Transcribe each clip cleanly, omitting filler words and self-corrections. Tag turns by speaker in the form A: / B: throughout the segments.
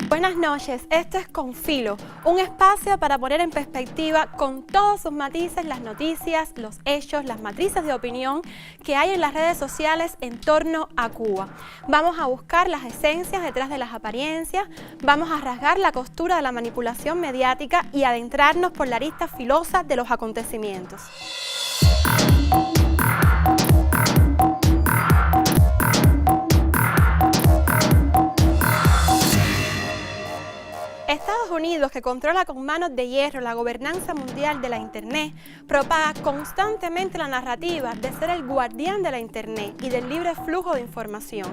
A: Buenas noches, esto es Confilo, un espacio para poner en perspectiva con todos sus matices las noticias, los hechos, las matrices de opinión que hay en las redes sociales en torno a Cuba. Vamos a buscar las esencias detrás de las apariencias, vamos a rasgar la costura de la manipulación mediática y adentrarnos por la arista filosa de los acontecimientos. Estados Unidos, que controla con manos de hierro la gobernanza mundial de la Internet, propaga constantemente la narrativa de ser el guardián de la Internet y del libre flujo de información.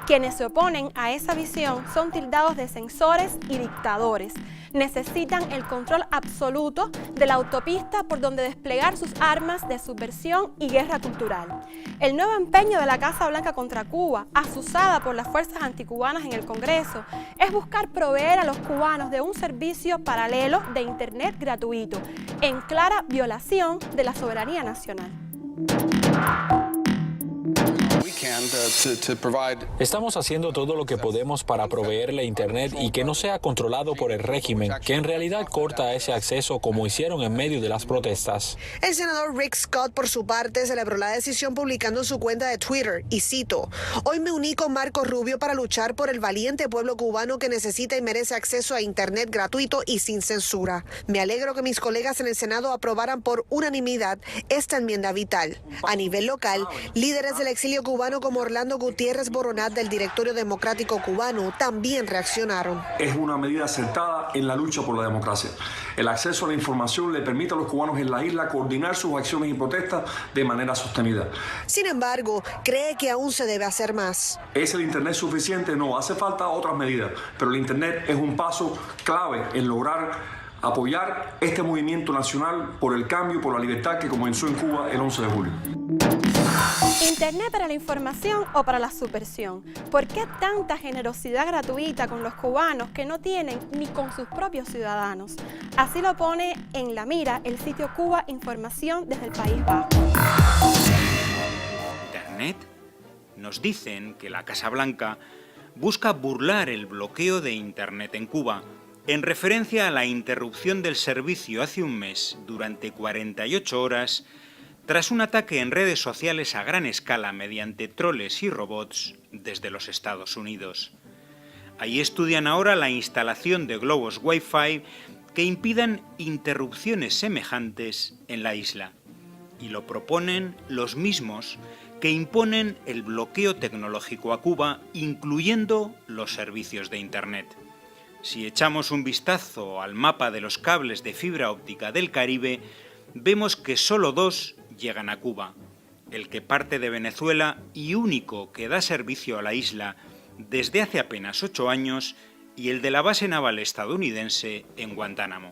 A: Quienes se oponen a esa visión son tildados de censores y dictadores. Necesitan el control absoluto de la autopista por donde desplegar sus armas de subversión y guerra cultural. El nuevo empeño de la Casa Blanca contra Cuba, azuzada por las fuerzas anticubanas en el Congreso, es buscar proveer a los cubanos de un servicio paralelo de Internet gratuito, en clara violación de la soberanía nacional.
B: Estamos haciendo todo lo que podemos para proveerle Internet y que no sea controlado por el régimen, que en realidad corta ese acceso como hicieron en medio de las protestas.
C: El senador Rick Scott, por su parte, celebró la decisión publicando en su cuenta de Twitter, y cito: "Hoy me uní con Marco Rubio para luchar por el valiente pueblo cubano que necesita y merece acceso a Internet gratuito y sin censura. Me alegro que mis colegas en el Senado aprobaran por unanimidad esta enmienda vital". A nivel local, líderes del exilio cubano como Orlando Gutiérrez Boronat del Directorio Democrático Cubano también reaccionaron.
D: Es una medida acertada en la lucha por la democracia. El acceso a la información le permite a los cubanos en la isla coordinar sus acciones y protestas de manera sostenida.
C: Sin embargo, cree que aún se debe hacer más.
D: ¿Es el Internet suficiente? No, hace falta otras medidas, pero el Internet es un paso clave en lograr apoyar este movimiento nacional por el cambio, por la libertad que comenzó en Cuba el 11 de julio.
A: ¿Internet para la información o para la subversión? ¿Por qué tanta generosidad gratuita con los cubanos que no tienen ni con sus propios ciudadanos? Así lo pone en la mira el sitio Cuba Información desde el País Vasco.
E: ¿Internet? Nos dicen que la Casa Blanca busca burlar el bloqueo de Internet en Cuba, en referencia a la interrupción del servicio hace un mes durante 48 horas tras un ataque en redes sociales a gran escala mediante troles y robots desde los Estados Unidos. Ahí estudian ahora la instalación de globos Wi-Fi que impidan interrupciones semejantes en la isla. Y lo proponen los mismos que imponen el bloqueo tecnológico a Cuba, incluyendo los servicios de Internet. Si echamos un vistazo al mapa de los cables de fibra óptica del Caribe, vemos que solo dos llegan a Cuba: el que parte de Venezuela y único que da servicio a la isla desde hace apenas 8 años, y el de la base naval estadounidense en Guantánamo.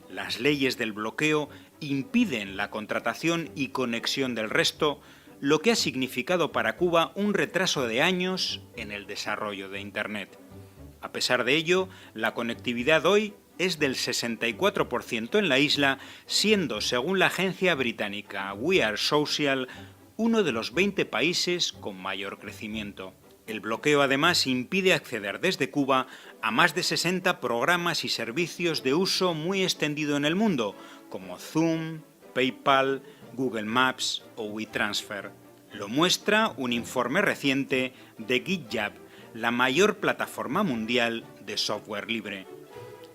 E: Las leyes del bloqueo impiden la contratación y conexión del resto, lo que ha significado para Cuba un retraso de años en el desarrollo de Internet. A pesar de ello, la conectividad hoy es del 64% en la isla, siendo, según la agencia británica We Are Social, uno de los 20 países con mayor crecimiento. El bloqueo además impide acceder desde Cuba a más de 60 programas y servicios de uso muy extendido en el mundo, como Zoom, PayPal, Google Maps o WeTransfer. Lo muestra un informe reciente de GitHub, la mayor plataforma mundial de software libre.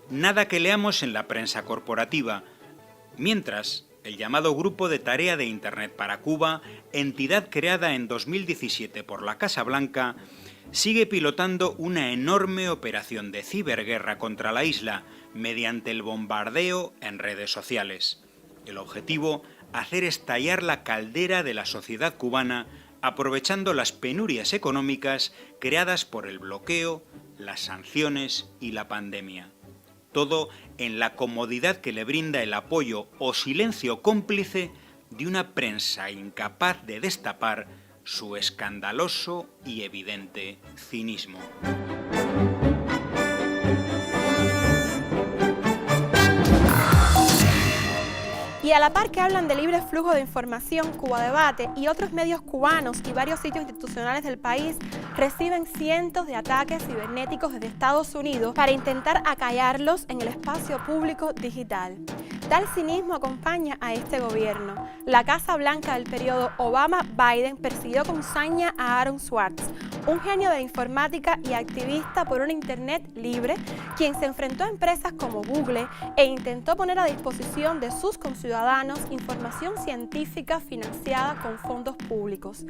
E: Nada que leamos en la prensa corporativa, mientras el llamado Grupo de Tarea de Internet para Cuba, entidad creada en 2017 por la Casa Blanca, sigue pilotando una enorme operación de ciberguerra contra la isla mediante el bombardeo en redes sociales. El objetivo: hacer estallar la caldera de la sociedad cubana, aprovechando las penurias económicas creadas por el bloqueo, las sanciones y la pandemia. Todo en la comodidad que le brinda el apoyo o silencio cómplice de una prensa incapaz de destapar su escandaloso y evidente cinismo.
A: Y a la par que hablan de libre flujo de información, Cuba Debate y otros medios cubanos y varios sitios institucionales del país reciben cientos de ataques cibernéticos desde Estados Unidos para intentar acallarlos en el espacio público digital. Tal cinismo acompaña a este gobierno. La Casa Blanca del periodo Obama-Biden persiguió con saña a Aaron Swartz, un genio de la informática y activista por una Internet libre, quien se enfrentó a empresas como Google e intentó poner a disposición de sus conciudadanos información científica financiada con fondos públicos.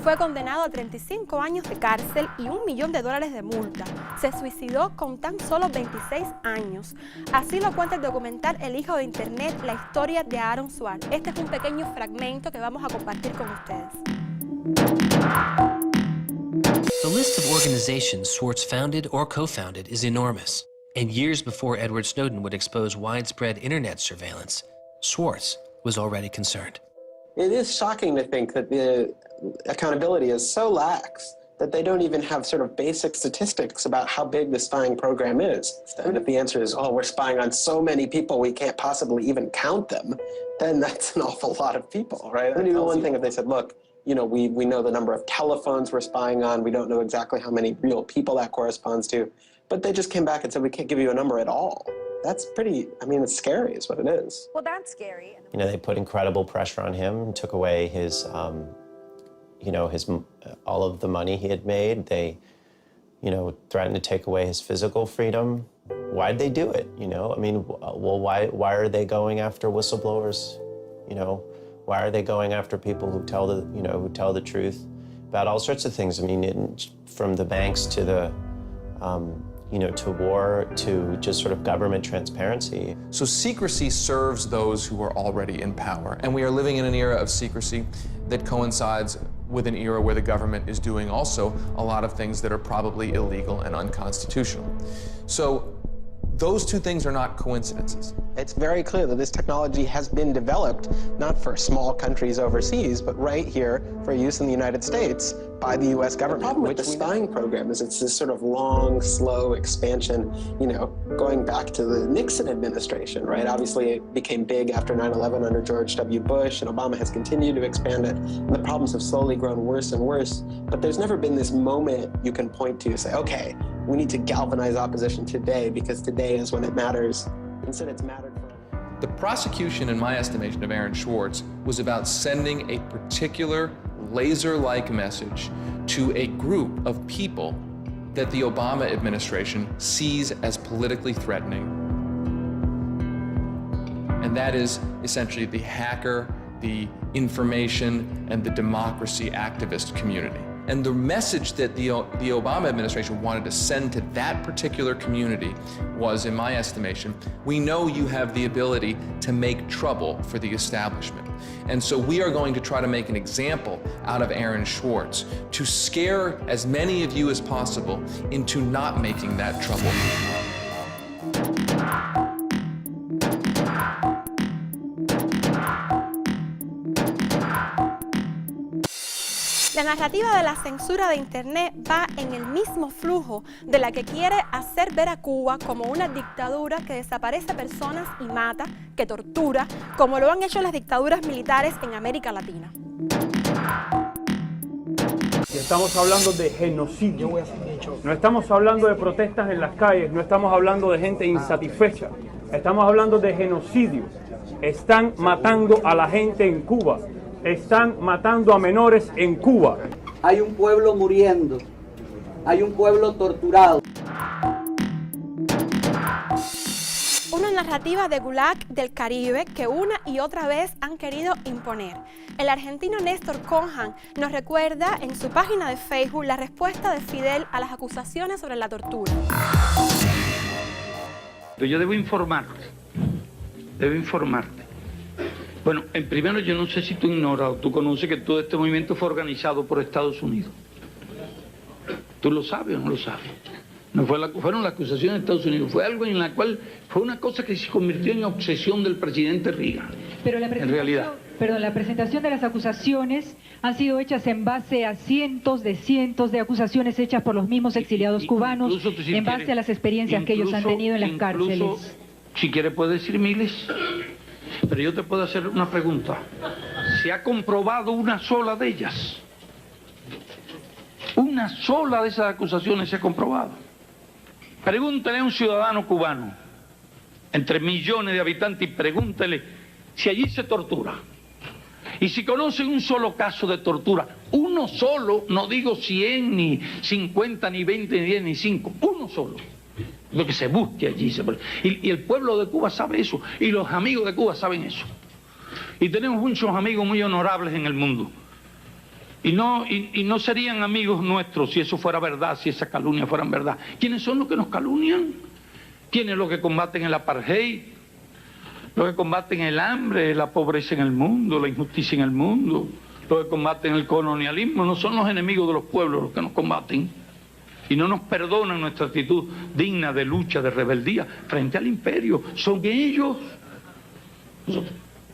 A: Fue condenado a 35 años de cárcel y $1 millón de multa. Se suicidó con tan solo 26 años. Así lo cuenta el documental El hijo de Internet, la historia de Aaron Swartz. Este es un pequeño fragmento que vamos a compartir con ustedes.
F: The list of organizations Swartz founded or co-founded is enormous. And years before Edward Snowden would expose widespread internet surveillance, Swartz was already concerned.
G: It is shocking to think that the accountability is so lax that they don't even have sort of basic statistics about how big the spying program is. And if the answer is, oh, we're spying on so many people we can't possibly even count them, then that's an awful lot of people, right? It would be one thing if they said, look, you know, we know the number of telephones we're spying on, we don't know exactly how many real people that corresponds to, but they just came back and said, we can't give you a number at all. That's pretty, I mean, it's scary is what it is.
H: Well, that's scary.
I: You know, they put incredible pressure on him, took away his, you know, all of the money he had made. They, you know, threatened to take away his physical freedom. Why'd they do it? You know, I mean, well, why are they going after whistleblowers? You know, why are they going after people who tell the truth about all sorts of things? I mean, from the banks to the, you know, to war, to just sort of government transparency.
J: So secrecy serves those who are already in power. And we are living in an era of secrecy that coincides with an era where the government is doing also a lot of things that are probably illegal and unconstitutional. So those two things are not coincidences.
G: It's very clear that this technology has been developed not for small countries overseas, but right here for use in the United States by the U.S. government. The problem with the spying program is it's this sort of long, slow expansion, you know, going back to the Nixon administration, right? Obviously, it became big after 9/11 under George W. Bush, and Obama has continued to expand it, and the problems have slowly grown worse and worse. But there's never been this moment you can point to, say, okay, we need to galvanize opposition today because today is when it matters. Instead, it's mattered for.
J: The prosecution, in my estimation, of Aaron Swartz was about sending a particular laser-like message to a group of people that the Obama administration sees as politically threatening. And that is essentially the hacker, the information, and the democracy activist community. And the message that the Obama administration wanted to send to that particular community was, in my estimation, we know you have the ability to make trouble for the establishment. And so we are going to try to make an example out of Aaron Swartz to scare as many of you as possible into not making that trouble.
A: La narrativa de la censura de Internet va en el mismo flujo de la que quiere hacer ver a Cuba como una dictadura que desaparece personas y mata, que tortura, como lo han hecho las dictaduras militares en América Latina.
K: Estamos hablando de genocidio, no estamos hablando de protestas en las calles, no estamos hablando de gente insatisfecha, estamos hablando de genocidio. Están matando a la gente en Cuba. Están matando a menores en Cuba.
L: Hay un pueblo muriendo, hay un pueblo torturado.
A: Una narrativa de Gulag del Caribe que una y otra vez han querido imponer. El argentino Néstor Conhan nos recuerda en su página de Facebook la respuesta de Fidel a las acusaciones sobre la tortura.
M: Pero yo debo informarte. Bueno, en primero yo no sé si tú ignoras o tú conoces que todo este movimiento fue organizado por Estados Unidos. ¿Tú lo sabes o no lo sabes? No fueron las acusaciones de Estados Unidos, fue algo en la cual fue una cosa que se convirtió en obsesión del presidente Reagan.
N: Pero
M: en realidad.
N: Perdón, la presentación de las acusaciones han sido hechas en base a cientos de acusaciones hechas por los mismos exiliados cubanos, en base a las experiencias que ellos han tenido en las cárceles.
M: Si quieres puedes decir miles. Pero yo te puedo hacer una pregunta. ¿Se ha comprobado una sola de ellas? Una sola de esas acusaciones se ha comprobado. Pregúntele a un ciudadano cubano, entre millones de habitantes, y pregúntele si allí se tortura. Y si conocen un solo caso de tortura, uno solo, no digo 100, ni 50, ni 20, ni 10, ni 5, uno solo. Lo que se busque allí. Y el pueblo de Cuba sabe eso, y los amigos de Cuba saben eso. Y tenemos muchos amigos muy honorables en el mundo. Y no serían amigos nuestros si eso fuera verdad, si esas calumnias fueran verdad. ¿Quiénes son los que nos calumnian? ¿Quiénes los que combaten el apartheid? Los que combaten el hambre, la pobreza en el mundo, la injusticia en el mundo, los que combaten el colonialismo. No son los enemigos de los pueblos los que nos combaten y no nos perdonan nuestra actitud digna de lucha, de rebeldía frente al imperio. Son ellos.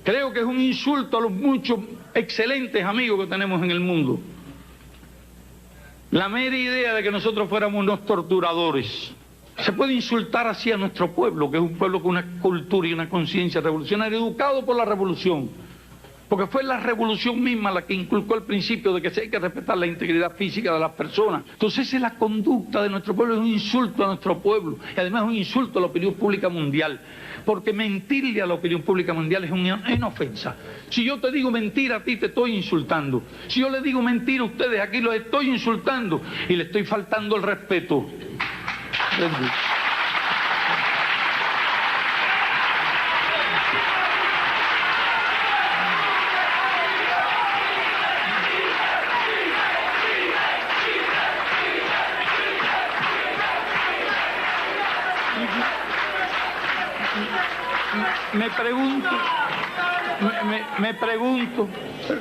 M: Creo que es un insulto a los muchos excelentes amigos que tenemos en el mundo. La mera idea de que nosotros fuéramos unos torturadores. Se puede insultar así a nuestro pueblo, que es un pueblo con una cultura y una conciencia revolucionaria, educado por la revolución. Porque fue la revolución misma la que inculcó el principio de que hay que respetar la integridad física de las personas. Entonces esa es la conducta de nuestro pueblo, es un insulto a nuestro pueblo. Y además es un insulto a la opinión pública mundial. Porque mentirle a la opinión pública mundial es una ofensa. Si yo te digo mentira a ti, te estoy insultando. Si yo le digo mentira a ustedes, aquí los estoy insultando y le estoy faltando el respeto. Me pregunto,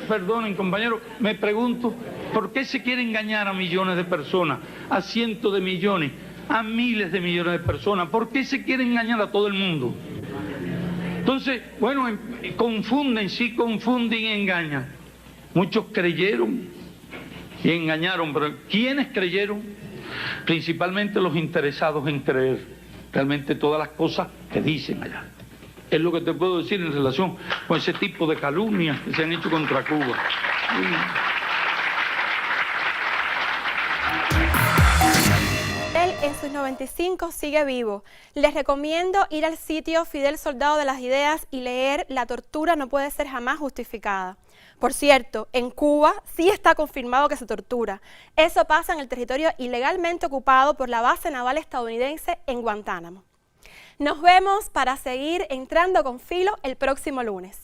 M: perdonen compañeros, me pregunto, ¿por qué se quiere engañar a millones de personas, a cientos de millones, a miles de millones de personas? ¿Por qué se quiere engañar a todo el mundo? Entonces, bueno, confunden y engañan. Muchos creyeron y engañaron, pero ¿quiénes creyeron? Principalmente los interesados en creer realmente todas las cosas que dicen allá. Es lo que te puedo decir en relación con ese tipo de calumnias que se han hecho contra Cuba.
A: Él en sus 95 sigue vivo. Les recomiendo ir al sitio Fidel Soldado de las Ideas y leer La tortura no puede ser jamás justificada. Por cierto, en Cuba sí está confirmado que se tortura. Eso pasa en el territorio ilegalmente ocupado por la base naval estadounidense en Guantánamo. Nos vemos para seguir entrando con filo el próximo lunes.